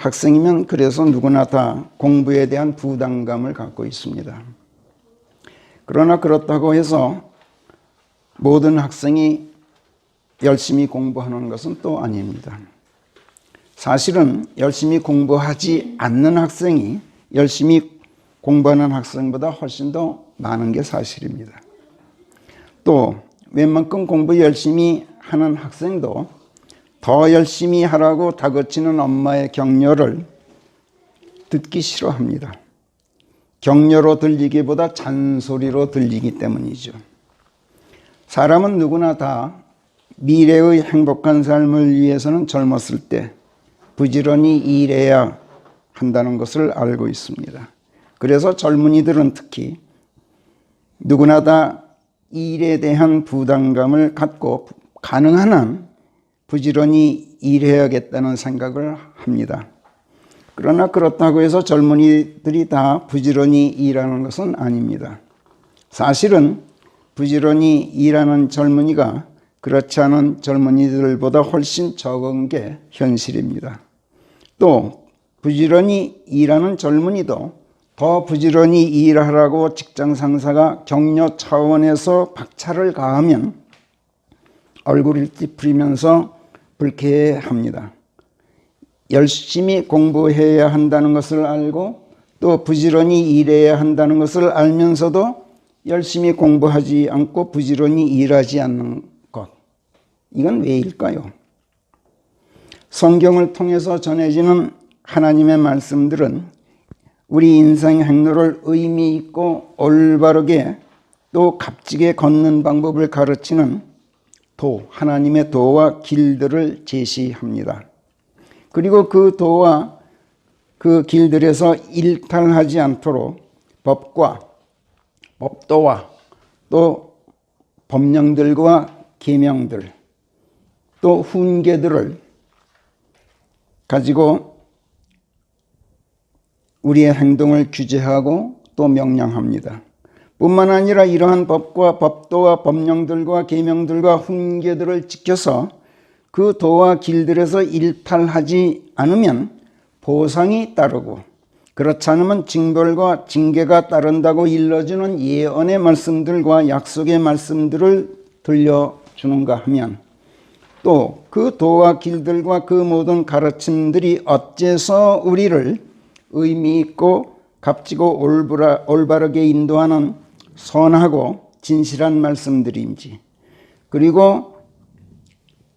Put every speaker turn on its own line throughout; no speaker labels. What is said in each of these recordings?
학생이면 그래서 누구나 다 공부에 대한 부담감을 갖고 있습니다. 그러나 그렇다고 해서 모든 학생이 열심히 공부하는 것은 또 아닙니다. 사실은 열심히 공부하지 않는 학생이 열심히 공부하는 학생보다 훨씬 더 많은 게 사실입니다. 또 웬만큼 공부 열심히 하는 학생도 더 열심히 하라고 다그치는 엄마의 격려를 듣기 싫어합니다. 격려로 들리기보다 잔소리로 들리기 때문이죠. 사람은 누구나 다 미래의 행복한 삶을 위해서는 젊었을 때 부지런히 일해야 한다는 것을 알고 있습니다. 그래서 젊은이들은 특히 누구나 다 일에 대한 부담감을 갖고 가능한 한 부지런히 일해야겠다는 생각을 합니다. 그러나 그렇다고 해서 젊은이들이 다 부지런히 일하는 것은 아닙니다. 사실은 부지런히 일하는 젊은이가 그렇지 않은 젊은이들보다 훨씬 적은 게 현실입니다. 또 부지런히 일하는 젊은이도 더 부지런히 일하라고 직장 상사가 격려 차원에서 박차를 가하면 얼굴을 찌푸리면서 불쾌해합니다. 열심히 공부해야 한다는 것을 알고 또 부지런히 일해야 한다는 것을 알면서도 열심히 공부하지 않고 부지런히 일하지 않는 것, 이건 왜일까요? 성경을 통해서 전해지는 하나님의 말씀들은 우리 인생 행로를 의미 있고 올바르게 또 값지게 걷는 방법을 가르치는 하나님의 도와 길들을 제시합니다. 그리고 그 도와 그 길들에서 일탈하지 않도록 법도와 또 법령들과 계명들 또 훈계들을 가지고 우리의 행동을 규제하고 또 명령합니다. 뿐만 아니라 이러한 법과 법도와 법령들과 계명들과 훈계들을 지켜서 그 도와 길들에서 일탈하지 않으면 보상이 따르고 그렇지 않으면 징벌과 징계가 따른다고 일러주는 예언의 말씀들과 약속의 말씀들을 들려주는가 하면 또 그 도와 길들과 그 모든 가르침들이 어째서 우리를 의미 있고 값지고 올바르게 인도하는 선하고 진실한 말씀들인지, 그리고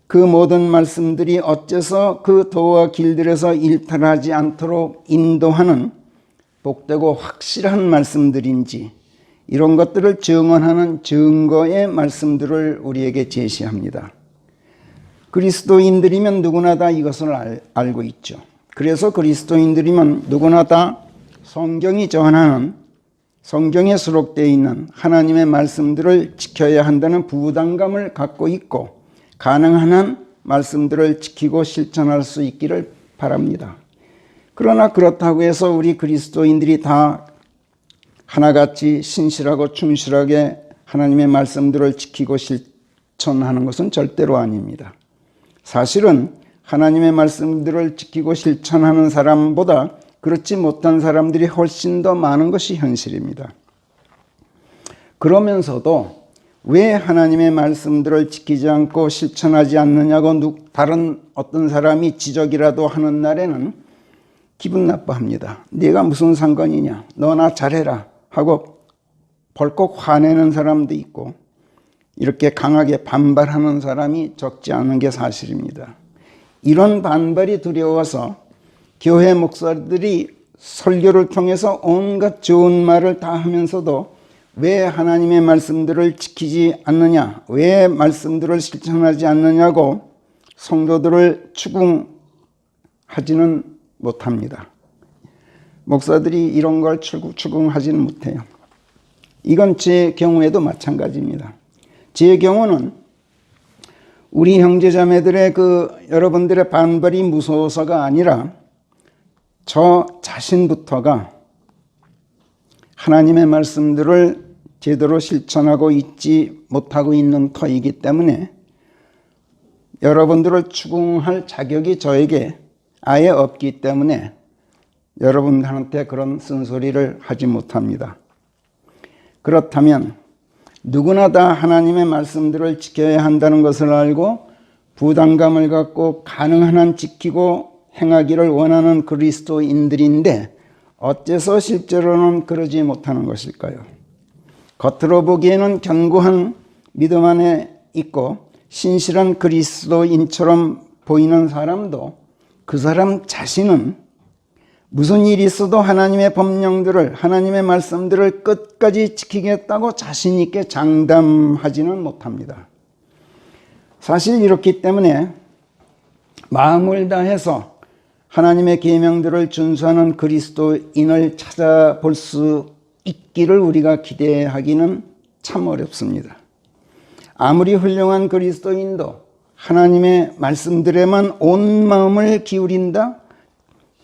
그 모든 말씀들이 어째서 그 도와 길들에서 일탈하지 않도록 인도하는 복되고 확실한 말씀들인지, 이런 것들을 증언하는 증거의 말씀들을 우리에게 제시합니다. 그리스도인들이면 누구나 다 이것을 알고 있죠. 그래서 그리스도인들이면 누구나 다 성경이 전하는, 성경에 수록되어 있는 하나님의 말씀들을 지켜야 한다는 부담감을 갖고 있고 가능한 한 말씀들을 지키고 실천할 수 있기를 바랍니다. 그러나 그렇다고 해서 우리 그리스도인들이 다 하나같이 신실하고 충실하게 하나님의 말씀들을 지키고 실천하는 것은 절대로 아닙니다. 사실은 하나님의 말씀들을 지키고 실천하는 사람보다 그렇지 못한 사람들이 훨씬 더 많은 것이 현실입니다. 그러면서도 왜 하나님의 말씀들을 지키지 않고 실천하지 않느냐고 다른 어떤 사람이 지적이라도 하는 날에는 기분 나빠합니다. 네가 무슨 상관이냐, 너나 잘해라 하고 벌컥 화내는 사람도 있고 이렇게 강하게 반발하는 사람이 적지 않은 게 사실입니다. 이런 반발이 두려워서 교회 목사들이 설교를 통해서 온갖 좋은 말을 다 하면서도 왜 하나님의 말씀들을 지키지 않느냐, 왜 말씀들을 실천하지 않느냐고 성도들을 추궁하지는 못합니다. 목사들이 이런 걸 추궁하지는 못해요. 이건 제 경우에도 마찬가지입니다. 제 경우는 우리 형제자매들의 여러분들의 반발이 무서워서가 아니라 저 자신부터가 하나님의 말씀들을 제대로 실천하고 있지 못하고 있는 터이기 때문에 여러분들을 추궁할 자격이 저에게 아예 없기 때문에 여러분들한테 그런 쓴소리를 하지 못합니다. 그렇다면 누구나 다 하나님의 말씀들을 지켜야 한다는 것을 알고 부담감을 갖고 가능한 한 지키고 행하기를 원하는 그리스도인들인데 어째서 실제로는 그러지 못하는 것일까요? 겉으로 보기에는 견고한 믿음 안에 있고 신실한 그리스도인처럼 보이는 사람도 그 사람 자신은 무슨 일이 있어도 하나님의 법령들을, 하나님의 말씀들을 끝까지 지키겠다고 자신 있게 장담하지는 못합니다. 사실 이렇기 때문에 마음을 다해서 하나님의 계명들을 준수하는 그리스도인을 찾아볼 수 있기를 우리가 기대하기는 참 어렵습니다. 아무리 훌륭한 그리스도인도 하나님의 말씀들에만 온 마음을 기울인다?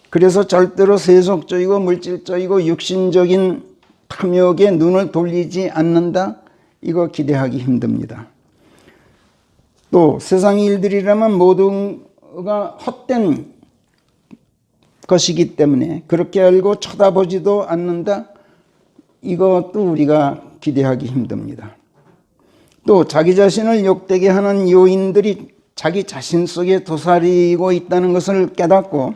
그래서 절대로 세속적이고 물질적이고 육신적인 탐욕에 눈을 돌리지 않는다? 이거 기대하기 힘듭니다. 또 세상 일들이라면 모두가 헛된 것이기 때문에 그렇게 알고 쳐다보지도 않는다? 이것도 우리가 기대하기 힘듭니다. 또 자기 자신을 욕되게 하는 요인들이 자기 자신 속에 도사리고 있다는 것을 깨닫고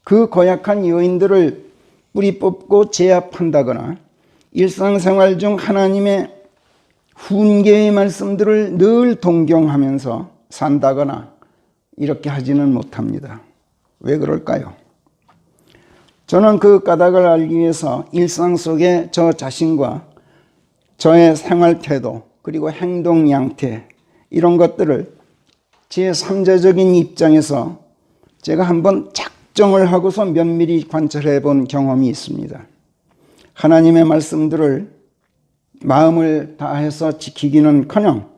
그 고약한 요인들을 뿌리 뽑고 제압한다거나 일상생활 중 하나님의 훈계의 말씀들을 늘 동경하면서 산다거나 이렇게 하지는 못합니다. 왜 그럴까요? 저는 그 까닭을 알기 위해서 일상 속에 저 자신과 저의 생활 태도 그리고 행동 양태 이런 것들을 제3자적인 입장에서 제가 한번 작정을 하고서 면밀히 관찰해 본 경험이 있습니다. 하나님의 말씀들을 마음을 다해서 지키기는커녕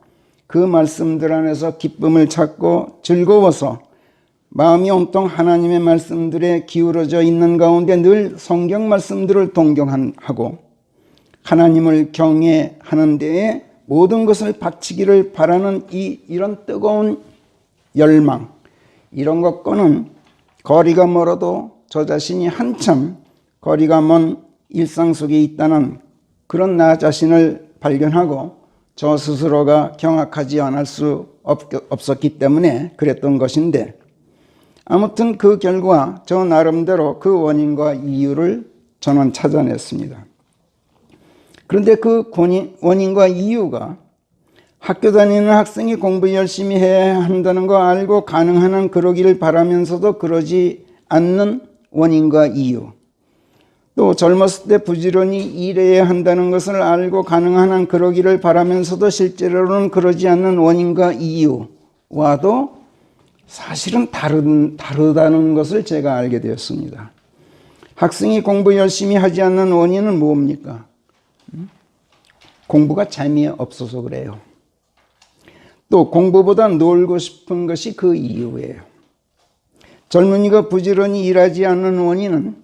그 말씀들 안에서 기쁨을 찾고 즐거워서 마음이 온통 하나님의 말씀들에 기울어져 있는 가운데 늘 성경 말씀들을 동경하고 하나님을 경외하는 데에 모든 것을 바치기를 바라는 이런 뜨거운 열망, 이런 것과는 거리가 멀어도 저 자신이 한참 거리가 먼 일상 속에 있다는 그런 나 자신을 발견하고 저 스스로가 경악하지 않을 수 없었기 때문에 그랬던 것인데, 아무튼 그 결과 저 나름대로 그 원인과 이유를 저는 찾아냈습니다. 그런데 그 원인과 이유가 학교 다니는 학생이 공부 열심히 해야 한다는 거 알고 가능한 한 그러기를 바라면서도 그러지 않는 원인과 이유, 또 젊었을 때 부지런히 일해야 한다는 것을 알고 가능한 한 그러기를 바라면서도 실제로는 그러지 않는 원인과 이유와도 사실은 다르다는 것을 제가 알게 되었습니다. 학생이 공부 열심히 하지 않는 원인은 뭡니까? 공부가 재미없어서 그래요. 또 공부보다 놀고 싶은 것이 그 이유예요. 젊은이가 부지런히 일하지 않는 원인은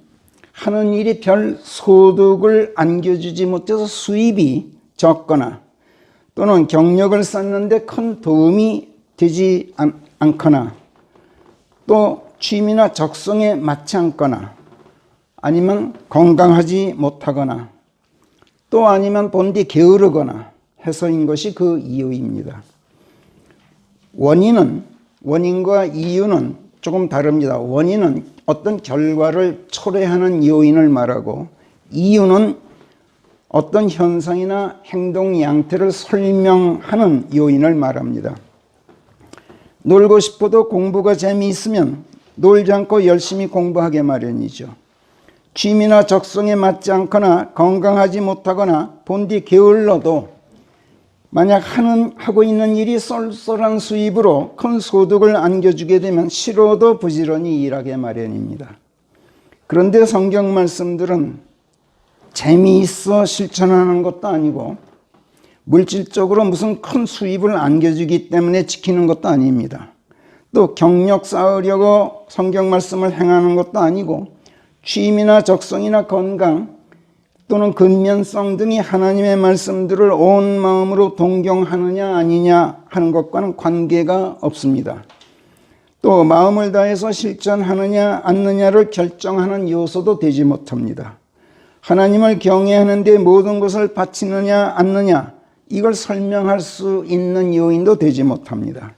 하는 일이 별 소득을 안겨주지 못해서 수입이 적거나 또는 경력을 쌓는데 큰 도움이 되지 않거나 또 취미나 적성에 맞지 않거나 아니면 건강하지 못하거나 또 아니면 본디 게으르거나 해서인 것이 그 이유입니다. 원인과 이유는 조금 다릅니다. 원인은 어떤 결과를 초래하는 요인을 말하고, 이유는 어떤 현상이나 행동 양태를 설명하는 요인을 말합니다. 놀고 싶어도 공부가 재미있으면 놀지 않고 열심히 공부하게 마련이죠. 취미나 적성에 맞지 않거나 건강하지 못하거나 본디 게을러도 만약 하고 있는 일이 쏠쏠한 수입으로 큰 소득을 안겨주게 되면 싫어도 부지런히 일하게 마련입니다. 그런데 성경 말씀들은 재미있어 실천하는 것도 아니고 물질적으로 무슨 큰 수입을 안겨주기 때문에 지키는 것도 아닙니다. 또 경력 쌓으려고 성경 말씀을 행하는 것도 아니고 취미나 적성이나 건강 또는 근면성 등이 하나님의 말씀들을 온 마음으로 동경하느냐 아니냐 하는 것과는 관계가 없습니다. 또 마음을 다해서 실천하느냐 않느냐를 결정하는 요소도 되지 못합니다. 하나님을 경외하는 데 모든 것을 바치느냐 않느냐 이걸 설명할 수 있는 요인도 되지 못합니다.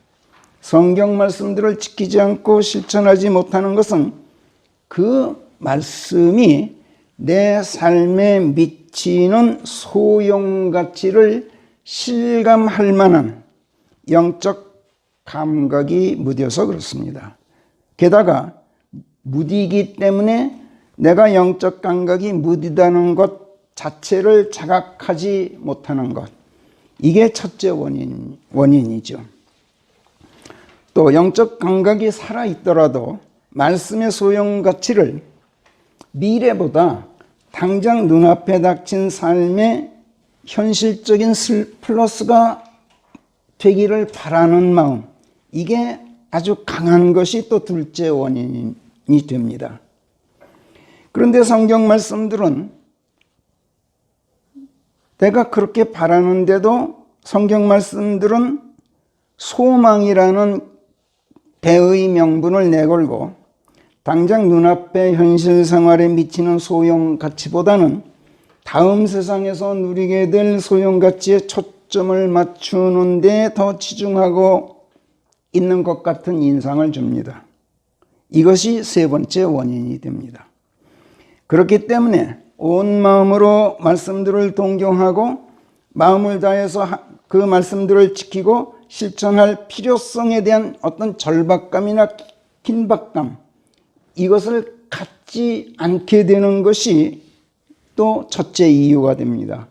성경 말씀들을 지키지 않고 실천하지 못하는 것은 그 말씀이 내 삶에 미치는 소용가치를 실감할 만한 영적 감각이 무뎌서 그렇습니다. 게다가 무디기 때문에 내가 영적 감각이 무디다는 것 자체를 자각하지 못하는 것, 이게 첫째 원인이죠. 또 영적 감각이 살아있더라도 말씀의 소용가치를 미래보다 당장 눈앞에 닥친 삶의 현실적인 플러스가 되기를 바라는 마음, 이게 아주 강한 것이 또 둘째 원인이 됩니다. 그런데 성경 말씀들은 내가 그렇게 바라는데도 성경 말씀들은 소망이라는 배의 명분을 내걸고 당장 눈앞의 현실 생활에 미치는 소용가치보다는 다음 세상에서 누리게 될 소용가치에 초점을 맞추는 데 더 치중하고 있는 것 같은 인상을 줍니다. 이것이 세 번째 원인이 됩니다. 그렇기 때문에 온 마음으로 말씀들을 동경하고 마음을 다해서 그 말씀들을 지키고 실천할 필요성에 대한 어떤 절박감이나 긴박감, 이것을 갖지 않게 되는 것이 또 첫째 이유가 됩니다.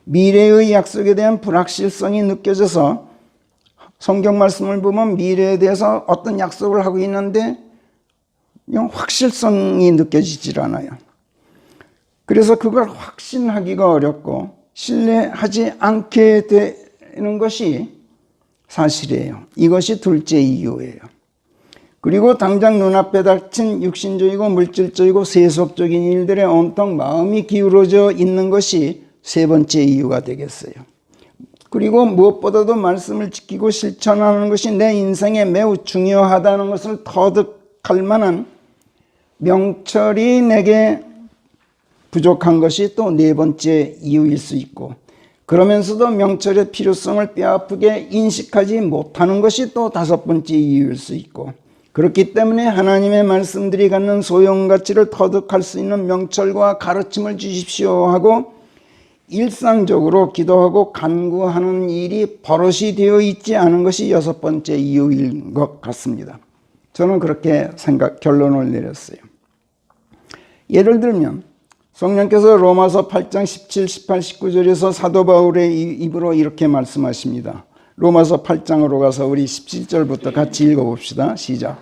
미래의 약속에 대한 불확실성이 느껴져서 성경 말씀을 보면 미래에 대해서 어떤 약속을 하고 있는데 그냥 확실성이 느껴지질 않아요. 그래서 그걸 확신하기가 어렵고 신뢰하지 않게 되는 것이 사실이에요. 이것이 둘째 이유예요. 그리고 당장 눈앞에 닥친 육신적이고 물질적이고 세속적인 일들에 온통 마음이 기울어져 있는 것이 세 번째 이유가 되겠어요. 그리고 무엇보다도 말씀을 지키고 실천하는 것이 내 인생에 매우 중요하다는 것을 터득할 만한 명철이 내게 부족한 것이 또 네 번째 이유일 수 있고, 그러면서도 명철의 필요성을 뼈아프게 인식하지 못하는 것이 또 다섯 번째 이유일 수 있고, 그렇기 때문에 하나님의 말씀들이 갖는 소용가치를 터득할 수 있는 명철과 가르침을 주십시오 하고 일상적으로 기도하고 간구하는 일이 버릇이 되어 있지 않은 것이 여섯 번째 이유인 것 같습니다. 저는 그렇게 결론을 내렸어요. 예를 들면 성령께서 로마서 8장 17, 18, 19절에서 사도 바울의 입으로 이렇게 말씀하십니다. 로마서 8장으로 가서 우리 17절부터 같이 읽어봅시다. 시작.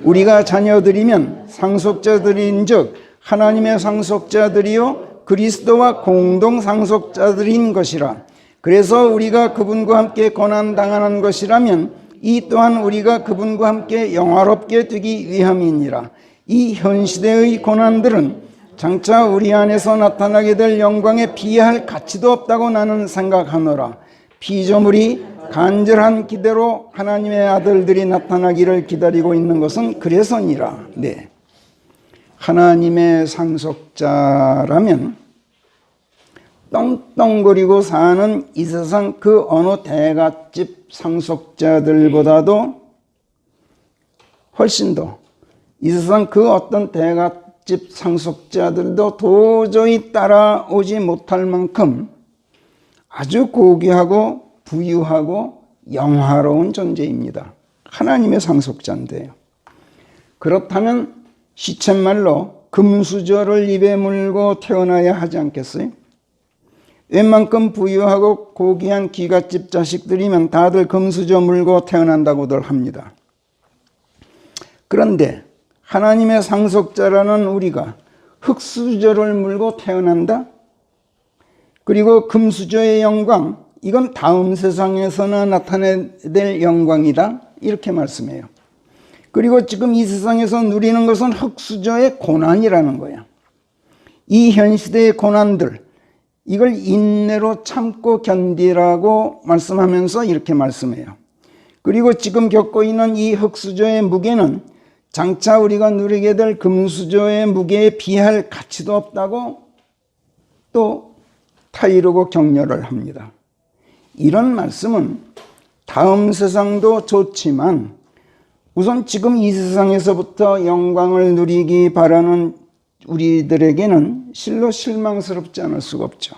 우리가 자녀들이면 상속자들인즉 하나님의 상속자들이요 그리스도와 공동 상속자들인 것이라. 그래서 우리가 그분과 함께 고난당하는 것이라면 이 또한 우리가 그분과 함께 영화롭게 되기 위함이니라. 이 현 시대의 고난들은 장차 우리 안에서 나타나게 될 영광에 비할 가치도 없다고 나는 생각하노라. 피조물이 간절한 기대로 하나님의 아들들이 나타나기를 기다리고 있는 것은 그래서니라. 네. 하나님의 상속자라면 떵떵거리고 사는 이 세상 그 어느 대갓집 상속자들보다도 훨씬 더 이 세상 그 어떤 대갓집 상속자들도 도저히 따라오지 못할 만큼 아주 고귀하고 부유하고 영화로운 존재입니다. 하나님의 상속자인데요. 그렇다면 시쳇말로 금수저를 입에 물고 태어나야 하지 않겠어요? 웬만큼 부유하고 고귀한 기갓집 자식들이면 다들 금수저 물고 태어난다고들 합니다. 그런데 하나님의 상속자라는 우리가 흙수저를 물고 태어난다? 그리고 금수저의 영광, 이건 다음 세상에서나 나타내야 될 영광이다, 이렇게 말씀해요. 그리고 지금 이 세상에서 누리는 것은 흙수저의 고난이라는 거야. 이 현 시대의 고난들, 이걸 인내로 참고 견디라고 말씀하면서 이렇게 말씀해요. 그리고 지금 겪고 있는 이 흙수저의 무게는 장차 우리가 누리게 될 금수저의 무게에 비할 가치도 없다고 또 타이르고 격려를 합니다. 이런 말씀은 다음 세상도 좋지만 우선 지금 이 세상에서부터 영광을 누리기 바라는 우리들에게는 실로 실망스럽지 않을 수가 없죠.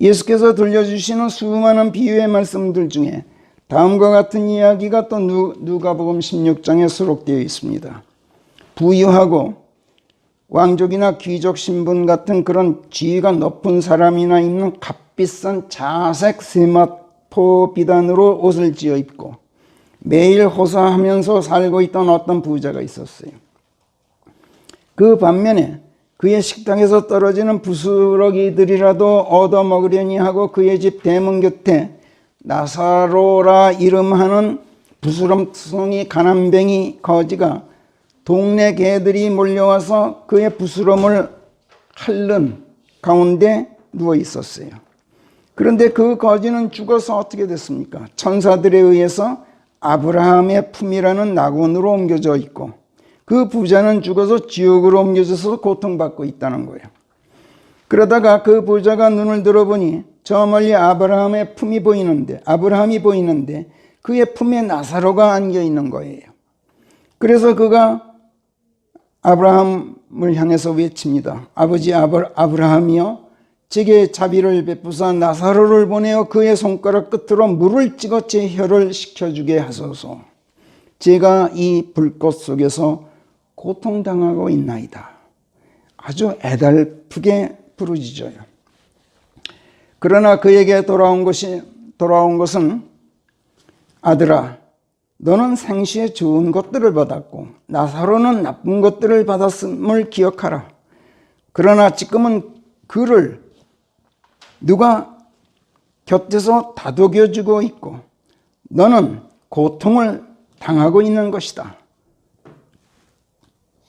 예수께서 들려주시는 수많은 비유의 말씀들 중에 다음과 같은 이야기가 또 누가복음 16장에 수록되어 있습니다. 부유하고 왕족이나 귀족 신분 같은 그런 지위가 높은 사람이나 입는 값비싼 자색 세마포 비단으로 옷을 지어 입고 매일 호사하면서 살고 있던 어떤 부자가 있었어요. 그 반면에 그의 식탁에서 떨어지는 부스러기들이라도 얻어먹으려니 하고 그의 집 대문 곁에 나사로라 이름하는 부스럼투성이 가난뱅이 거지가 동네 개들이 몰려와서 그의 부스럼을 핥는 가운데 누워 있었어요. 그런데 그 거지는 죽어서 어떻게 됐습니까? 천사들에 의해서 아브라함의 품이라는 낙원으로 옮겨져 있고 그 부자는 죽어서 지옥으로 옮겨져서 고통받고 있다는 거예요. 그러다가 그 부자가 눈을 들어보니 저 멀리 아브라함이 보이는데 그의 품에 나사로가 안겨 있는 거예요. 그래서 그가 아브라함을 향해서 외칩니다. 아버지 아브라함이여, 제게 자비를 베푸사 나사로를 보내어 그의 손가락 끝으로 물을 찍어 제 혀를 식혀주게 하소서. 제가 이 불꽃 속에서 고통당하고 있나이다. 아주 애달프게 부르짖어요. 그러나 그에게 돌아온 것은 아들아, 너는 생시에 좋은 것들을 받았고 나사로는 나쁜 것들을 받았음을 기억하라. 그러나 지금은 그를 누가 곁에서 다독여주고 있고 너는 고통을 당하고 있는 것이다.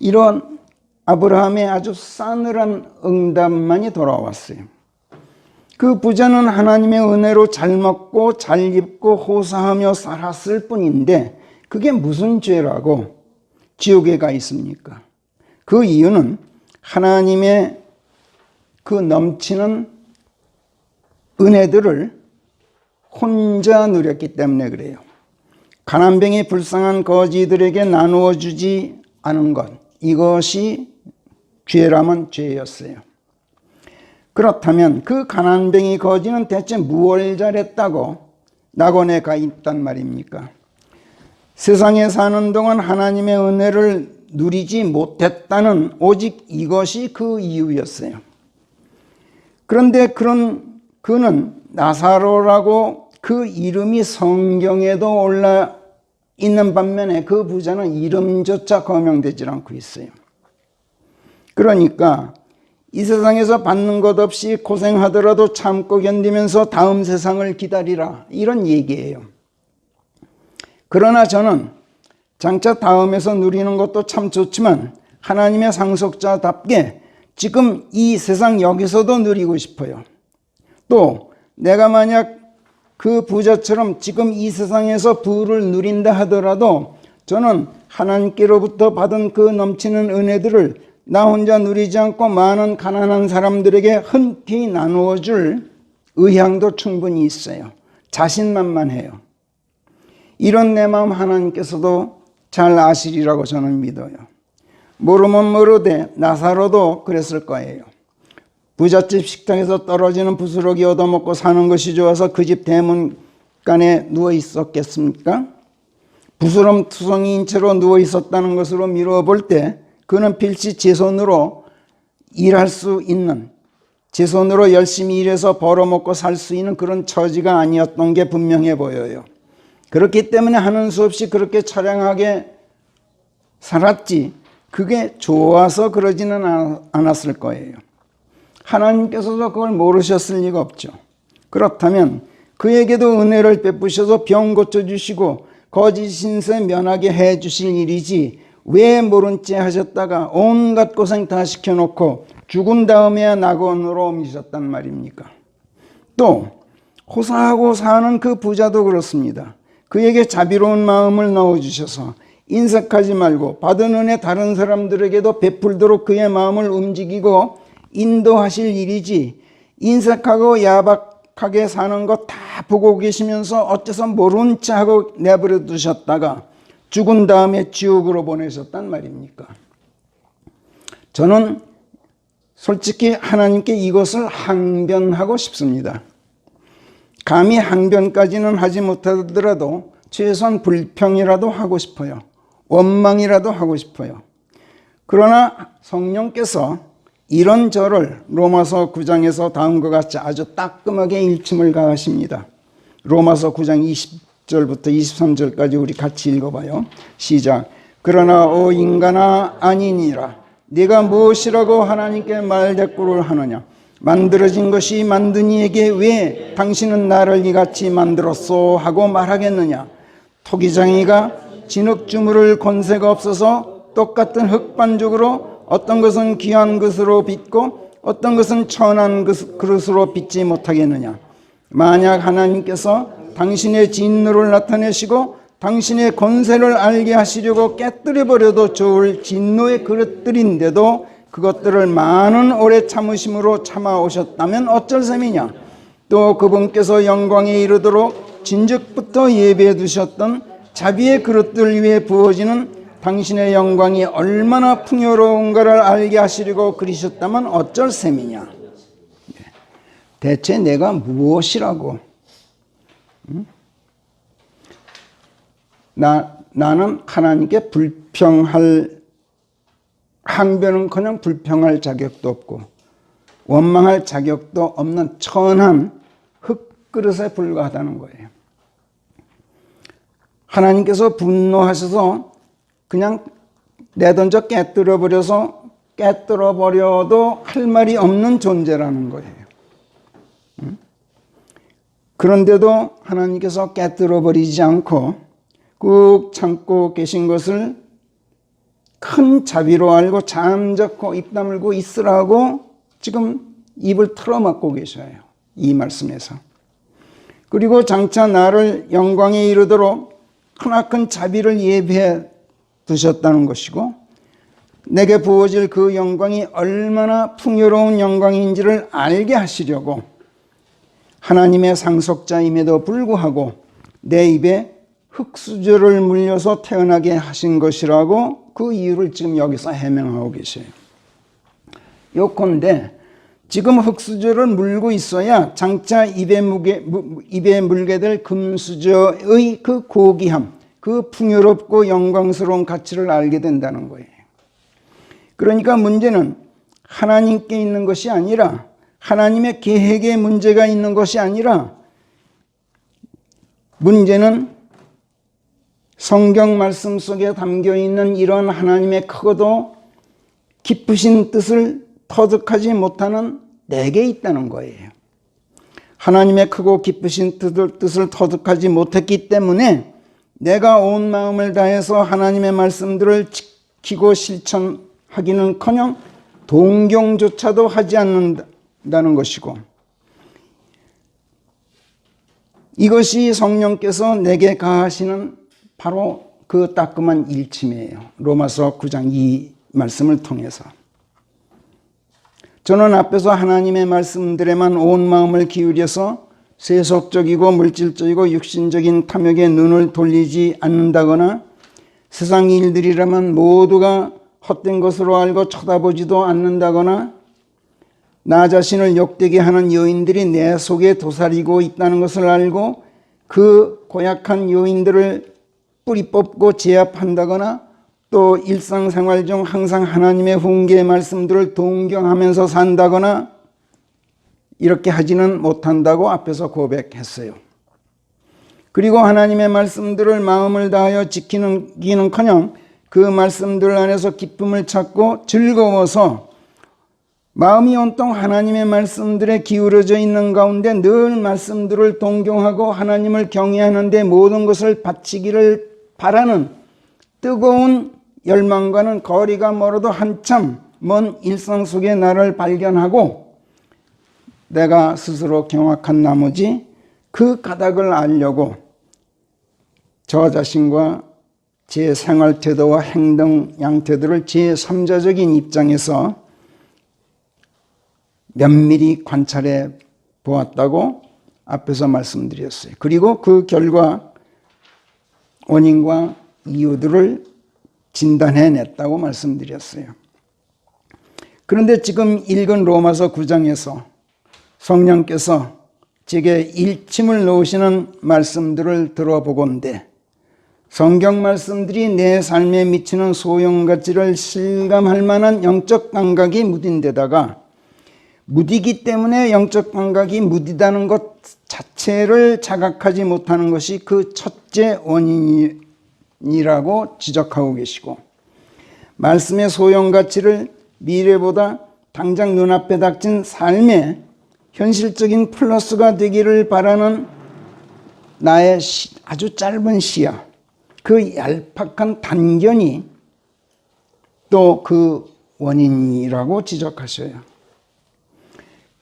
이런 아브라함의 아주 싸늘한 응답만이 돌아왔어요. 그 부자는 하나님의 은혜로 잘 먹고 잘 입고 호사하며 살았을 뿐인데 그게 무슨 죄라고 지옥에 가 있습니까? 그 이유는 하나님의 그 넘치는 은혜들을 혼자 누렸기 때문에 그래요. 가난뱅이 불쌍한 거지들에게 나누어 주지 않은 것, 이것이 죄라면 죄였어요. 그렇다면 그 가난뱅이 거지는 대체 무엇을 잘했다고 낙원에 가 있단 말입니까? 세상에 사는 동안 하나님의 은혜를 누리지 못했다는 오직 이것이 그 이유였어요. 그런데 그는 나사로라고 그 이름이 성경에도 올라 있는 반면에 그 부자는 이름조차 거명되지 않고 있어요. 그러니까 이 세상에서 받는 것 없이 고생하더라도 참고 견디면서 다음 세상을 기다리라, 이런 얘기예요. 그러나 저는 장차 다음에서 누리는 것도 참 좋지만 하나님의 상속자답게 지금 이 세상 여기서도 누리고 싶어요. 또 내가 만약 그 부자처럼 지금 이 세상에서 부를 누린다 하더라도 저는 하나님께로부터 받은 그 넘치는 은혜들을 나 혼자 누리지 않고 많은 가난한 사람들에게 흔쾌히 나누어 줄 의향도 충분히 있어요. 자신만만해요. 이런 내 마음 하나님께서도 잘 아시리라고 저는 믿어요. 모르면 모르되 나사로도 그랬을 거예요. 부잣집 식탁에서 떨어지는 부스러기 얻어먹고 사는 것이 좋아서 그 집 대문간에 누워 있었겠습니까? 부스럼투성이인 채로 누워 있었다는 것으로 미루어 볼 때 그는 필시 제 손으로 일할 수 있는, 제 손으로 열심히 일해서 벌어먹고 살 수 있는 그런 처지가 아니었던 게 분명해 보여요. 그렇기 때문에 하는 수 없이 그렇게 처량하게 살았지 그게 좋아서 그러지는 않았을 거예요. 하나님께서도 그걸 모르셨을 리가 없죠. 그렇다면 그에게도 은혜를 베푸셔서 병 고쳐주시고 거짓 신세 면하게 해주실 일이지 왜 모른 채 하셨다가 온갖 고생 다 시켜놓고 죽은 다음에야 낙원으로 옮기셨단 말입니까? 또 호사하고 사는 그 부자도 그렇습니다. 그에게 자비로운 마음을 넣어주셔서 인색하지 말고 받은 은혜 다른 사람들에게도 베풀도록 그의 마음을 움직이고 인도하실 일이지, 인색하고 야박하게 사는 거 다 보고 계시면서 어째서 모른 체 하고 내버려 두셨다가 죽은 다음에 지옥으로 보내셨단 말입니까? 저는 솔직히 하나님께 이것을 항변하고 싶습니다. 감히 항변까지는 하지 못하더라도 최소한 불평이라도 하고 싶어요. 원망이라도 하고 싶어요. 그러나 성령께서 이런 저를 로마서 9장에서 다음과 같이 아주 따끔하게 일침을 가하십니다. 로마서 9장 20절부터 23절까지 우리 같이 읽어봐요. 시작. 그러나 오 인간아 아니니라. 네가 무엇이라고 하나님께 말대꾸를 하느냐. 만들어진 것이 만든 이에게 왜 당신은 나를 이같이 만들었소 하고 말하겠느냐. 토기장이가 진흙주물을 권세가 없어서 똑같은 흙반죽으로 어떤 것은 귀한 것으로 빚고 어떤 것은 천한 그릇으로 빚지 못하겠느냐. 만약 하나님께서 당신의 진노를 나타내시고 당신의 권세를 알게 하시려고 깨뜨려버려도 좋을 진노의 그릇들인데도 그것들을 많은 오래 참으심으로 참아오셨다면 어쩔 셈이냐. 또 그분께서 영광에 이르도록 진즉부터 예배해 두셨던 자비의 그릇들 위에 부어지는 당신의 영광이 얼마나 풍요로운가를 알게 하시려고 그리셨다면 어쩔 셈이냐. 대체 내가 무엇이라고? 나는 하나님께 불평할, 항변은커녕 불평할 자격도 없고 원망할 자격도 없는 천한 흙그릇에 불과하다는 거예요. 하나님께서 분노하셔서 그냥 내던져 깨뜨려버려도 할 말이 없는 존재라는 거예요. 그런데도 하나님께서 깨뜨려버리지 않고 꾹 참고 계신 것을 큰 자비로 알고 잠자코 입 다물고 있으라고 지금 입을 틀어막고 계셔요. 이 말씀에서. 그리고 장차 나를 영광에 이르도록 크나큰 자비를 예비해 두셨다는 것이고 내게 부어질 그 영광이 얼마나 풍요로운 영광인지를 알게 하시려고 하나님의 상속자임에도 불구하고 내 입에 흙수저를 물려서 태어나게 하신 것이라고 그 이유를 지금 여기서 해명하고 계셔요. 요컨대 지금 흙수저를 물고 있어야 장차 입에 물게 될 금수저의 그 고귀함, 그 풍요롭고 영광스러운 가치를 알게 된다는 거예요. 그러니까 문제는 하나님께 있는 것이 아니라 하나님의 계획에 문제가 있는 것이 아니라 문제는 성경 말씀 속에 담겨 있는 이런 하나님의 크고도 깊으신 뜻을 터득하지 못하는 내게 있다는 거예요. 하나님의 크고 깊으신 뜻을 터득하지 못했기 때문에 내가 온 마음을 다해서 하나님의 말씀들을 지키고 실천하기는커녕 동경조차도 하지 않는다는 것이고 이것이 성령께서 내게 가하시는 바로 그 따끔한 일침이에요. 로마서 9장 이 말씀을 통해서. 저는 앞에서 하나님의 말씀들에만 온 마음을 기울여서 세속적이고 물질적이고 육신적인 탐욕에 눈을 돌리지 않는다거나 세상 일들이라면 모두가 헛된 것으로 알고 쳐다보지도 않는다거나 나 자신을 욕되게 하는 요인들이 내 속에 도사리고 있다는 것을 알고 그 고약한 요인들을 뿌리 뽑고 제압한다거나 또 일상생활 중 항상 하나님의 훈계의 말씀들을 동경하면서 산다거나 이렇게 하지는 못한다고 앞에서 고백했어요. 그리고 하나님의 말씀들을 마음을 다하여 지키기는커녕 그 말씀들 안에서 기쁨을 찾고 즐거워서 마음이 온통 하나님의 말씀들에 기울어져 있는 가운데 늘 말씀들을 동경하고 하나님을 경외하는데 모든 것을 바치기를 바라는 뜨거운 열망과는 거리가 멀어도 한참 먼 일상 속에 나를 발견하고 내가 스스로 경악한 나머지 그 까닭을 알려고 저 자신과 제 생활 태도와 행동 양태들을 제3자적인 입장에서 면밀히 관찰해 보았다고 앞에서 말씀드렸어요. 그리고 그 결과 원인과 이유들을 진단해냈다고 말씀드렸어요. 그런데 지금 읽은 로마서 9장에서 성령께서 제게 일침을 놓으시는 말씀들을 들어보건대 성경 말씀들이 내 삶에 미치는 소용가치를 실감할 만한 영적 감각이 무딘 데다가 무디기 때문에 영적 감각이 무디다는 것 자체를 자각하지 못하는 것이 그 첫째 원인이라고 지적하고 계시고, 말씀의 소용가치를 미래보다 당장 눈앞에 닥친 삶의 현실적인 플러스가 되기를 바라는 나의 아주 짧은 시야, 그 얄팍한 단견이 또 그 원인이라고 지적하셔요.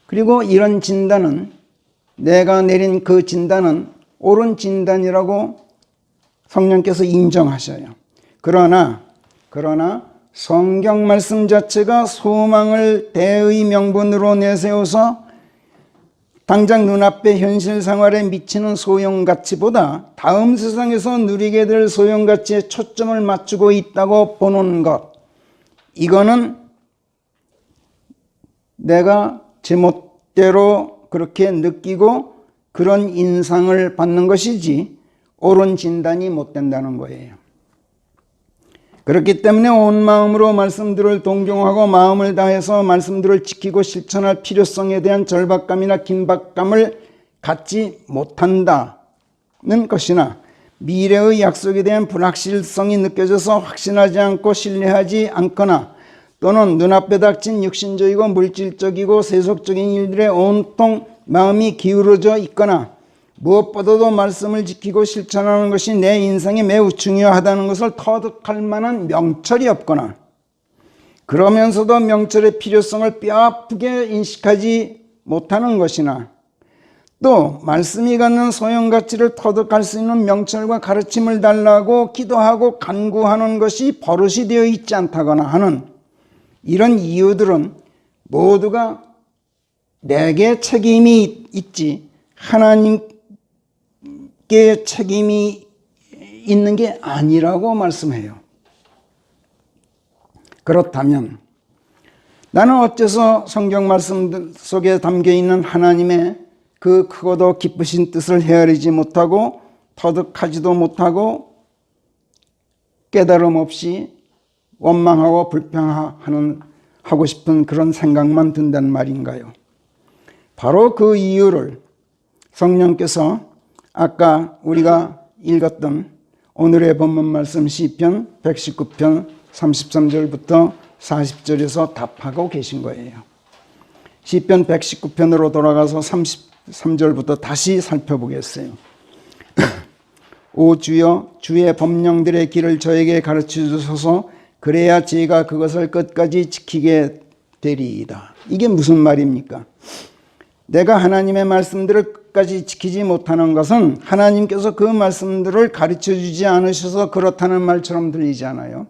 그리고 이런 진단은, 내가 내린 그 진단은 옳은 진단이라고 성령께서 인정하셔요. 그러나 성경 말씀 자체가 소망을 대의 명분으로 내세워서 당장 눈앞의 현실 생활에 미치는 소용가치보다 다음 세상에서 누리게 될 소용가치에 초점을 맞추고 있다고 보는 것, 이거는 내가 제멋대로 그렇게 느끼고 그런 인상을 받는 것이지 옳은 진단이 못 된다는 거예요. 그렇기 때문에 온 마음으로 말씀들을 동경하고 마음을 다해서 말씀들을 지키고 실천할 필요성에 대한 절박감이나 긴박감을 갖지 못한다는 것이나, 미래의 약속에 대한 불확실성이 느껴져서 확신하지 않고 신뢰하지 않거나, 또는 눈앞에 닥친 육신적이고 물질적이고 세속적인 일들에 온통 마음이 기울어져 있거나, 무엇보다도 말씀을 지키고 실천하는 것이 내 인생에 매우 중요하다는 것을 터득할 만한 명철이 없거나, 그러면서도 명철의 필요성을 뼈아프게 인식하지 못하는 것이나, 또 말씀이 갖는 소용가치를 터득할 수 있는 명철과 가르침을 달라고 기도하고 간구하는 것이 버릇이 되어 있지 않다거나 하는 이런 이유들은 모두가 내게 책임이 있지 하나님께 책임이 있는 게 아니라고 말씀해요. 그렇다면 나는 어째서 성경 말씀 속에 담겨있는 하나님의 그 크고도 기쁘신 뜻을 헤아리지 못하고 터득하지도 못하고 깨달음 없이 원망하고 불평하고 싶은 그런 생각만 든단 말인가요? 바로 그 이유를 성령께서 아까 우리가 읽었던 오늘의 본문 말씀 시편 119편 33절부터 40절에서 답하고 계신 거예요. 시편 119편으로 돌아가서 33절부터 다시 살펴보겠어요. 오 주여, 주의 법령들의 길을 저에게 가르쳐 주소서. 그래야 제가 그것을 끝까지 지키게 되리이다. 이게 무슨 말입니까? 내가 하나님의 말씀들을 끝까지 지키지 못하는 것은 하나님께서 그 말씀들을 가르쳐 주지 않으셔서 그렇다는 말처럼 들리지 않아요?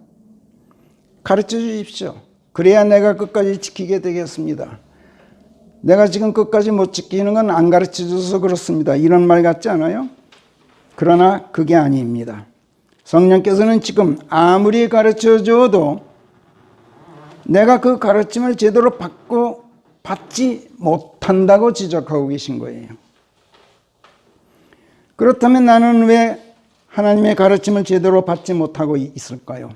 가르쳐 주십시오. 그래야 내가 끝까지 지키게 되겠습니다. 내가 지금 끝까지 못 지키는 건 안 가르쳐 줘서 그렇습니다. 이런 말 같지 않아요? 그러나 그게 아닙니다. 성령께서는 지금 아무리 가르쳐 줘도 내가 그 가르침을 제대로 받지 못한다고 지적하고 계신 거예요. 그렇다면 나는 왜 하나님의 가르침을 제대로 받지 못하고 있을까요?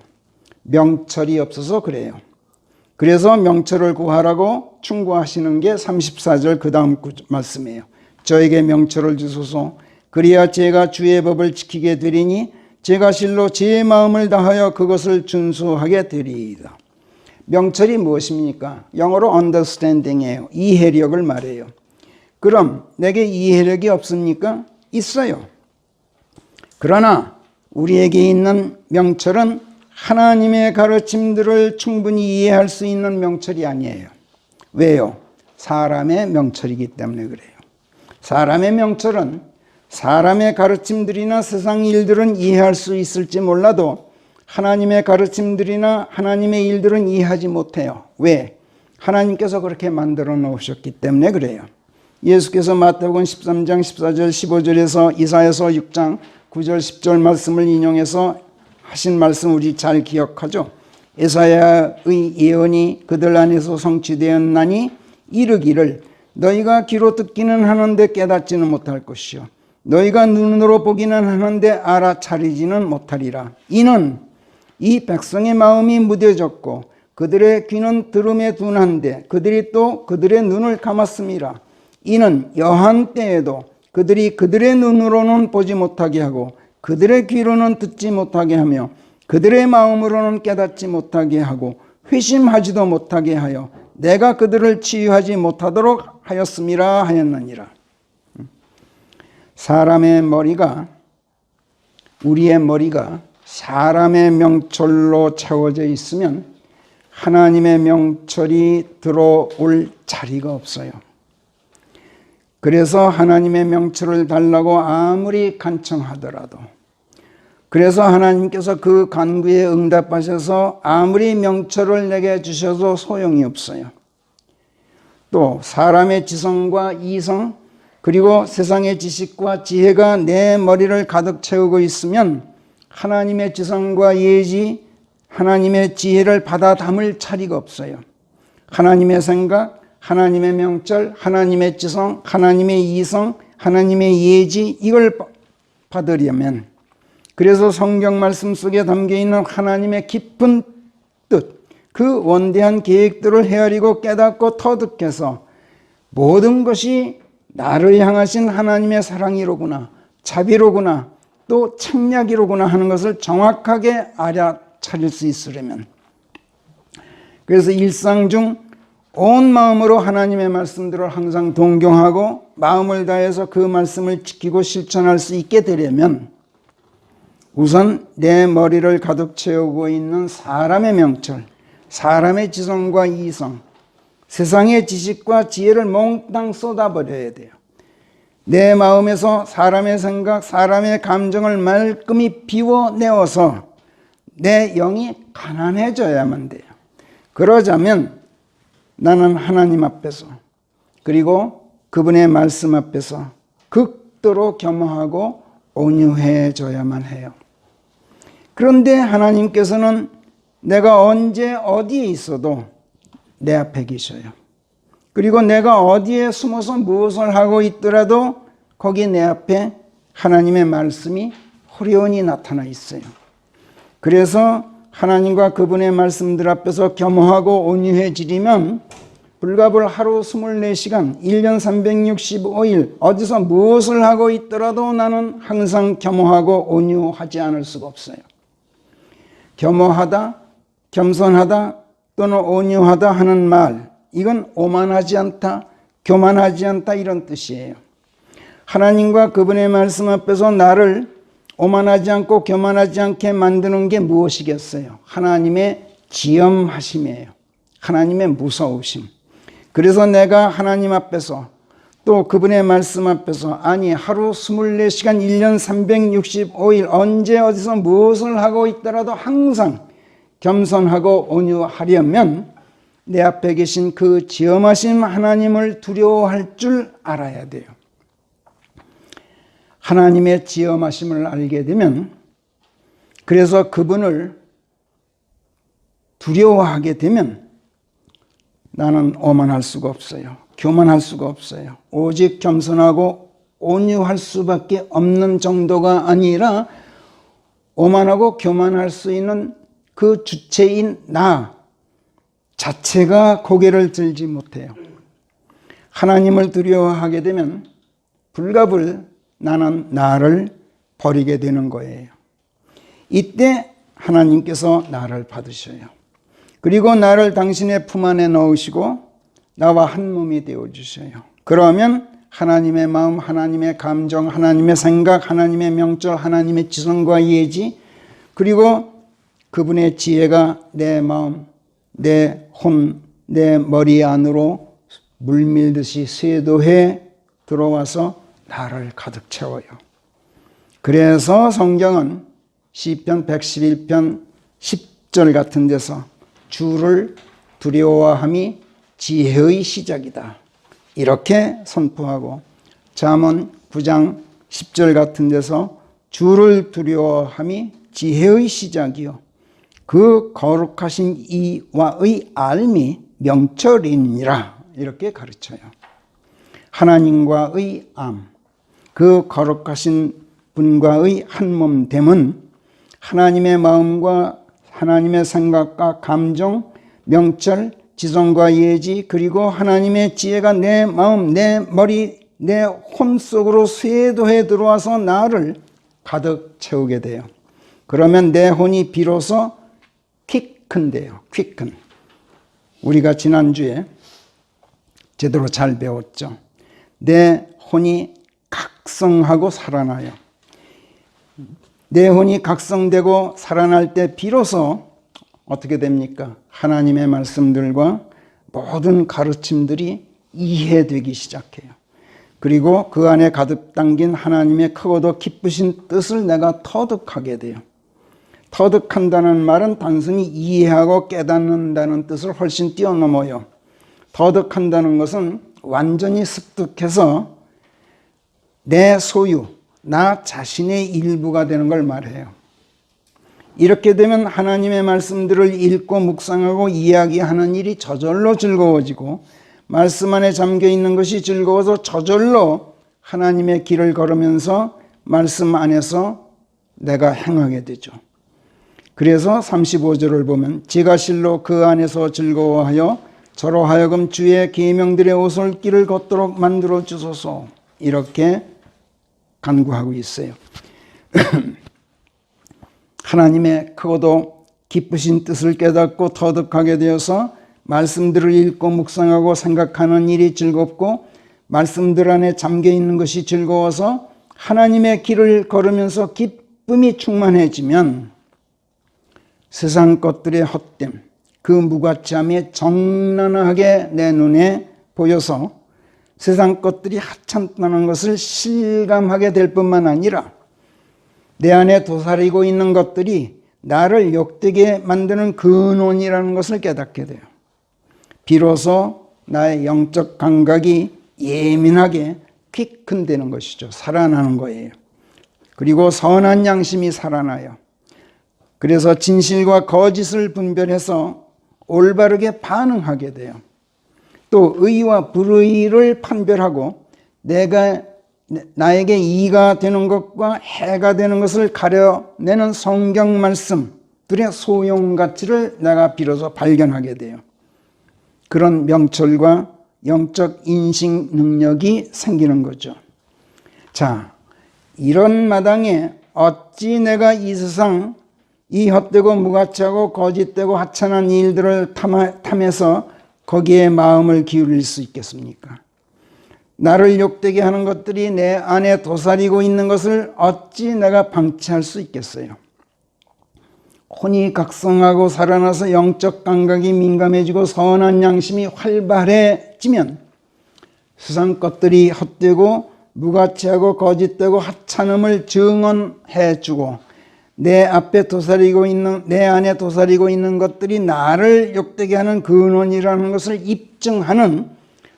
명철이 없어서 그래요. 그래서 명철을 구하라고 충고하시는 게 34절 그 다음 말씀이에요. 저에게 명철을 주소서. 그리야 제가 주의 법을 지키게 되리니 제가 실로 제 마음을 다하여 그것을 준수하게 되리이다. 명철이 무엇입니까? 영어로 understanding이에요. 이해력을 말해요. 그럼 내게 이해력이 없습니까? 있어요. 그러나 우리에게 있는 명철은 하나님의 가르침들을 충분히 이해할 수 있는 명철이 아니에요. 왜요? 사람의 명철이기 때문에 그래요. 사람의 명철은 사람의 가르침들이나 세상 일들은 이해할 수 있을지 몰라도 하나님의 가르침들이나 하나님의 일들은 이해하지 못해요. 왜? 하나님께서 그렇게 만들어 놓으셨기 때문에 그래요. 예수께서 마태복음 13장 14절 15절에서 이사야서 6장 9절 10절 말씀을 인용해서 하신 말씀 우리 잘 기억하죠. 에사야의 예언이 그들 안에서 성취되었나니 이르기를 너희가 귀로 듣기는 하는데 깨닫지는 못할 것이요 너희가 눈으로 보기는 하는데 알아차리지는 못하리라. 이는 이 백성의 마음이 무뎌졌고 그들의 귀는 들음에 둔한데 그들이 또 그들의 눈을 감았음이라. 이는 여한 때에도 그들이 그들의 눈으로는 보지 못하게 하고 그들의 귀로는 듣지 못하게 하며 그들의 마음으로는 깨닫지 못하게 하고 회심하지도 못하게 하여 내가 그들을 치유하지 못하도록 하였음이라 하였느니라. 사람의 머리가, 우리의 머리가 사람의 명철로 채워져 있으면 하나님의 명철이 들어올 자리가 없어요. 그래서 하나님의 명철을 달라고 아무리 간청하더라도, 그래서 하나님께서 그 간구에 응답하셔서 아무리 명철을 내게 주셔도 소용이 없어요. 또 사람의 지성과 이성 그리고 세상의 지식과 지혜가 내 머리를 가득 채우고 있으면 하나님의 지성과 예지, 하나님의 지혜를 받아 담을 자리가 없어요. 하나님의 생각, 하나님의 명철, 하나님의 지성, 하나님의 이성, 하나님의 예지, 이걸 받으려면, 그래서 성경 말씀 속에 담겨있는 하나님의 깊은 뜻, 그 원대한 계획들을 헤아리고 깨닫고 터득해서 모든 것이 나를 향하신 하나님의 사랑이로구나, 자비로구나, 또 책략이로구나 하는 것을 정확하게 알아차릴 수 있으려면, 그래서 일상 중 온 마음으로 하나님의 말씀들을 항상 동경하고 마음을 다해서 그 말씀을 지키고 실천할 수 있게 되려면 우선 내 머리를 가득 채우고 있는 사람의 명철, 사람의 지성과 이성, 세상의 지식과 지혜를 몽땅 쏟아버려야 돼요. 내 마음에서 사람의 생각, 사람의 감정을 말끔히 비워내어서 내 영이 가난해져야만 돼요. 그러자면 나는 하나님 앞에서 그리고 그분의 말씀 앞에서 극도로 겸허하고 온유해져야만 해요. 그런데 하나님께서는 내가 언제 어디에 있어도 내 앞에 계셔요. 그리고 내가 어디에 숨어서 무엇을 하고 있더라도 거기 내 앞에 하나님의 말씀이 호련히 나타나 있어요. 그래서 하나님과 그분의 말씀들 앞에서 겸허하고 온유해지려면 불가불 하루 24시간, 1년 365일 어디서 무엇을 하고 있더라도 나는 항상 겸허하고 온유하지 않을 수가 없어요. 겸허하다, 겸손하다 또는 온유하다 하는 말, 이건 오만하지 않다, 교만하지 않다 이런 뜻이에요. 하나님과 그분의 말씀 앞에서 나를 오만하지 않고 교만하지 않게 만드는 게 무엇이겠어요? 하나님의 지엄하심이에요. 하나님의 무서우심. 그래서 내가 하나님 앞에서 또 그분의 말씀 앞에서 아니 하루 24시간 1년 365일 언제 어디서 무엇을 하고 있더라도 항상 겸손하고 온유하려면 내 앞에 계신 그 지엄하신 하나님을 두려워할 줄 알아야 돼요. 하나님의 지엄하심을 알게 되면, 그래서 그분을 두려워하게 되면 나는 오만할 수가 없어요. 교만할 수가 없어요. 오직 겸손하고 온유할 수밖에 없는 정도가 아니라 오만하고 교만할 수 있는 그 주체인 나 자체가 고개를 들지 못해요. 하나님을 두려워하게 되면 불가불 나는 나를 버리게 되는 거예요. 이때 하나님께서 나를 받으셔요. 그리고 나를 당신의 품 안에 넣으시고 나와 한 몸이 되어주셔요. 그러면 하나님의 마음, 하나님의 감정, 하나님의 생각, 하나님의 명철, 하나님의 지성과 예지, 그리고 그분의 지혜가 내 마음, 내 혼, 내 머리 안으로 물밀듯이 쇄도해 들어와서 나를 가득 채워요. 그래서 성경은 시편 111편 10절 같은 데서 주를 두려워함이 지혜의 시작이다 이렇게 선포하고, 잠언 9장 10절 같은 데서 주를 두려워함이 지혜의 시작이요 그 거룩하신 이와의 알미 명철이니라 이렇게 가르쳐요. 하나님과의 암, 그 거룩하신 분과의 한몸됨은 하나님의 마음과 하나님의 생각과 감정, 명철, 지성과 예지, 그리고 하나님의 지혜가 내 마음, 내 머리, 내 혼 속으로 쇄도해 들어와서 나를 가득 채우게 돼요. 그러면 내 혼이 비로소 퀴큰돼요. 퀴큰. 우리가 지난주에 제대로 잘 배웠죠. 내 혼이 각성하고 살아나요. 내 혼이 각성되고 살아날 때 비로소 어떻게 됩니까? 하나님의 말씀들과 모든 가르침들이 이해되기 시작해요. 그리고 그 안에 가득 담긴 하나님의 크고도 기쁘신 뜻을 내가 터득하게 돼요. 터득한다는 말은 단순히 이해하고 깨닫는다는 뜻을 훨씬 뛰어넘어요. 터득한다는 것은 완전히 습득해서 내 소유, 나 자신의 일부가 되는 걸 말해요. 이렇게 되면 하나님의 말씀들을 읽고 묵상하고 이야기하는 일이 저절로 즐거워지고, 말씀 안에 잠겨 있는 것이 즐거워서 저절로 하나님의 길을 걸으면서 말씀 안에서 내가 행하게 되죠. 그래서 35절을 보면 지가 실로 그 안에서 즐거워하여 저로 하여금 주의 계명들의 오솔길을 걷도록 만들어 주소서 이렇게 간구하고 있어요. 하나님의 크고도 기쁘신 뜻을 깨닫고 터득하게 되어서 말씀들을 읽고 묵상하고 생각하는 일이 즐겁고, 말씀들 안에 잠겨 있는 것이 즐거워서 하나님의 길을 걸으면서 기쁨이 충만해지면 세상 것들의 헛됨, 그 무가치함이 적나라하게 내 눈에 보여서 세상 것들이 하찮다는 것을 실감하게 될 뿐만 아니라 내 안에 도사리고 있는 것들이 나를 욕되게 만드는 근원이라는 것을 깨닫게 돼요. 비로소 나의 영적 감각이 예민하게 퀴큰되는 것이죠. 살아나는 거예요. 그리고 선한 양심이 살아나요. 그래서 진실과 거짓을 분별해서 올바르게 반응하게 돼요. 또 의와 불의를 판별하고 나에게 이가 되는 것과 해가 되는 것을 가려내는 성경 말씀들의 소용 가치를 내가 비로소 발견하게 돼요. 그런 명철과 영적 인식 능력이 생기는 거죠. 자, 이런 마당에 어찌 내가 이 세상 이 헛되고 무가치하고 거짓되고 하찮은 일들을 탐해서 거기에 마음을 기울일 수 있겠습니까? 나를 욕되게 하는 것들이 내 안에 도사리고 있는 것을 어찌 내가 방치할 수 있겠어요? 혼이 각성하고 살아나서 영적 감각이 민감해지고 선한 양심이 활발해지면 세상 것들이 헛되고 무가치하고 거짓되고 하찮음을 증언해주고 내 안에 도사리고 있는 것들이 나를 욕되게 하는 근원이라는 것을 입증하는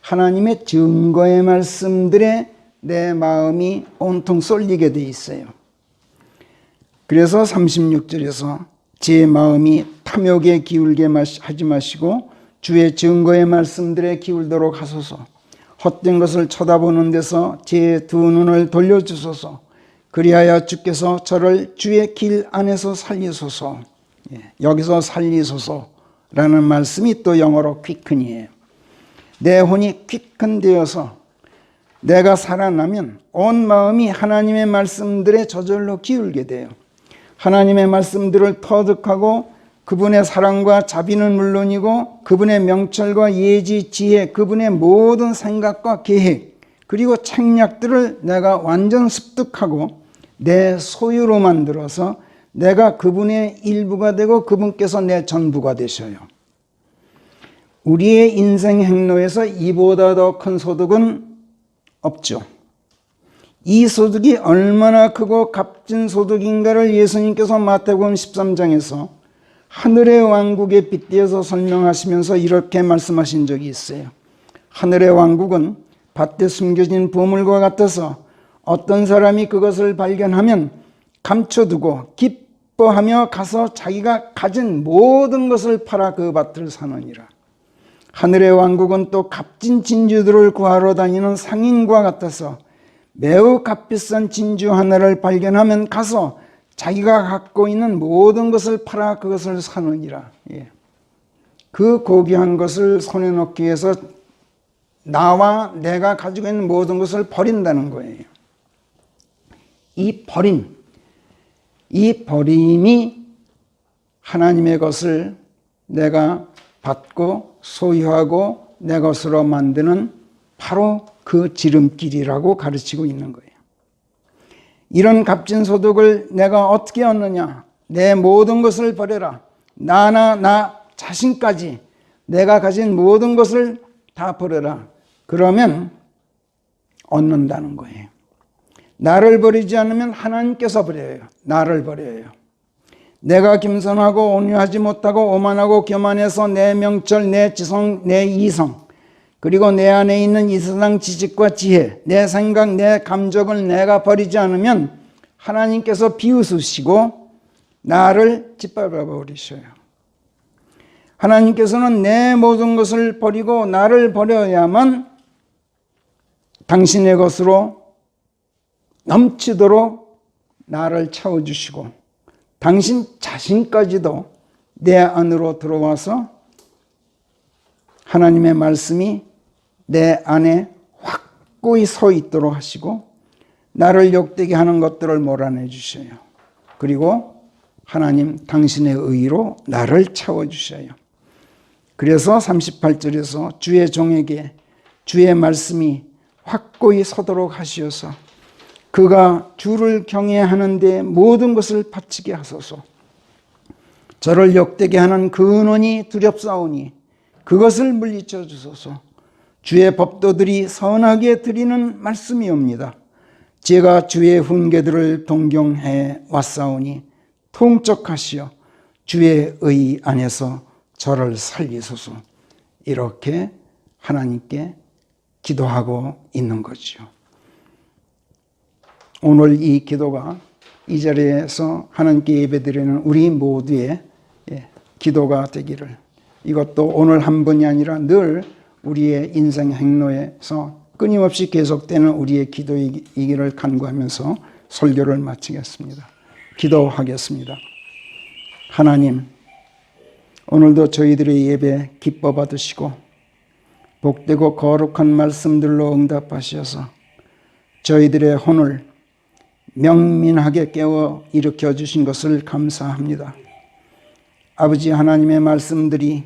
하나님의 증거의 말씀들에 내 마음이 온통 쏠리게 돼 있어요. 그래서 36절에서 제 마음이 탐욕에 기울게 하지 마시고 주의 증거의 말씀들에 기울도록 하소서. 헛된 것을 쳐다보는 데서 제 두 눈을 돌려주소서. 그리하여 주께서 저를 주의 길 안에서 살리소서. 여기서 살리소서라는 말씀이 또 영어로 quick이에요. 내 혼이 quick되어서 내가 살아나면 온 마음이 하나님의 말씀들에 저절로 기울게 돼요. 하나님의 말씀들을 터득하고 그분의 사랑과 자비는 물론이고 그분의 명철과 예지, 지혜, 그분의 모든 생각과 계획, 그리고 책략들을 내가 완전 습득하고 내 소유로 만들어서 내가 그분의 일부가 되고 그분께서 내 전부가 되셔요. 우리의 인생 행로에서 이보다 더 큰 소득은 없죠. 이 소득이 얼마나 크고 값진 소득인가를 예수님께서 마태복음 13장에서 하늘의 왕국에 빗대어서 설명하시면서 이렇게 말씀하신 적이 있어요. 하늘의 왕국은 밭에 숨겨진 보물과 같아서 어떤 사람이 그것을 발견하면 감춰두고 기뻐하며 가서 자기가 가진 모든 것을 팔아 그 밭을 사느니라. 하늘의 왕국은 또 값진 진주들을 구하러 다니는 상인과 같아서 매우 값비싼 진주 하나를 발견하면 가서 자기가 갖고 있는 모든 것을 팔아 그것을 사느니라. 그 고귀한 것을 손에 넣기 위해서 나와 내가 가지고 있는 모든 것을 버린다는 거예요. 이 버림이 하나님의 것을 내가 받고 소유하고 내 것으로 만드는 바로 그 지름길이라고 가르치고 있는 거예요. 이런 값진 소득을 내가 어떻게 얻느냐? 내 모든 것을 버려라. 나 자신까지 내가 가진 모든 것을 다 버려라. 그러면 얻는다는 거예요. 나를 버리지 않으면 하나님께서 버려요. 나를 버려요. 내가 겸손하고 온유하지 못하고 오만하고 교만해서 내 명철, 내 지성, 내 이성, 그리고 내 안에 있는 이 세상 지식과 지혜, 내 생각, 내 감정을 내가 버리지 않으면 하나님께서 비웃으시고 나를 짓밟아 버리셔요. 하나님께서는 내 모든 것을 버리고 나를 버려야만 당신의 것으로 넘치도록 나를 채워주시고 당신 자신까지도 내 안으로 들어와서 하나님의 말씀이 내 안에 확고히 서 있도록 하시고 나를 욕되게 하는 것들을 몰아내 주셔요. 그리고 하나님 당신의 의로 나를 채워주셔요. 그래서 38절에서 주의 종에게 주의 말씀이 확고히 서도록 하시어서 그가 주를 경외하는데 모든 것을 바치게 하소서. 저를 욕되게 하는 그 근원이 두렵사오니 그것을 물리쳐 주소서. 주의 법도들이 선하게 드리는 말씀이옵니다. 제가 주의 훈계들을 동경해 왔사오니 통촉하시어 주의 의 안에서 저를 살리소서. 이렇게 하나님께 기도하고 있는 거죠. 오늘 이 기도가 이 자리에서 하나님께 예배드리는 우리 모두의 기도가 되기를, 이것도 오늘 한 번이 아니라 늘 우리의 인생 행로에서 끊임없이 계속되는 우리의 기도이기를 간구하면서 설교를 마치겠습니다. 기도하겠습니다. 하나님, 오늘도 저희들의 예배 기뻐 받으시고 복되고 거룩한 말씀들로 응답하셔서 저희들의 혼을 명민하게 깨워 일으켜 주신 것을 감사합니다. 아버지, 하나님의 말씀들이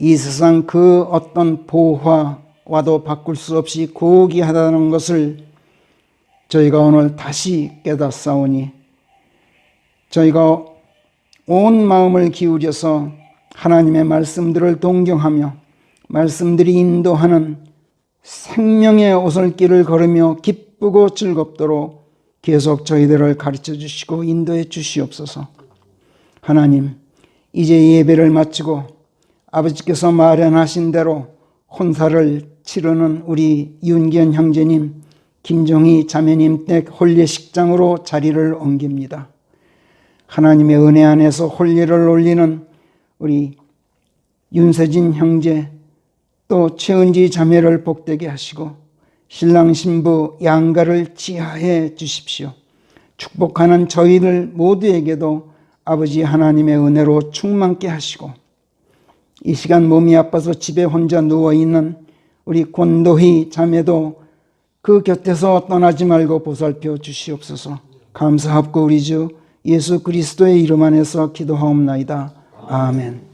이 세상 그 어떤 보화와도 바꿀 수 없이 고귀하다는 것을 저희가 오늘 다시 깨닫사오니 저희가 온 마음을 기울여서 하나님의 말씀들을 동경하며 말씀들이 인도하는 생명의 오솔길을 걸으며 기쁘고 즐겁도록 계속 저희들을 가르쳐 주시고 인도해 주시옵소서. 하나님, 이제 예배를 마치고 아버지께서 마련하신 대로 혼사를 치르는 우리 윤기현 형제님, 김종희 자매님 댁 혼례식장으로 자리를 옮깁니다. 하나님의 은혜 안에서 혼례를 올리는 우리 윤세진 형제, 또 최은지 자매를 복되게 하시고 신랑 신부 양가를 지하해 주십시오. 축복하는 저희들 모두에게도 아버지 하나님의 은혜로 충만케 하시고 이 시간 몸이 아파서 집에 혼자 누워있는 우리 권도희 자매도 그 곁에서 떠나지 말고 보살펴 주시옵소서. 감사합고 우리 주 예수 그리스도의 이름 안에서 기도하옵나이다. 아멘.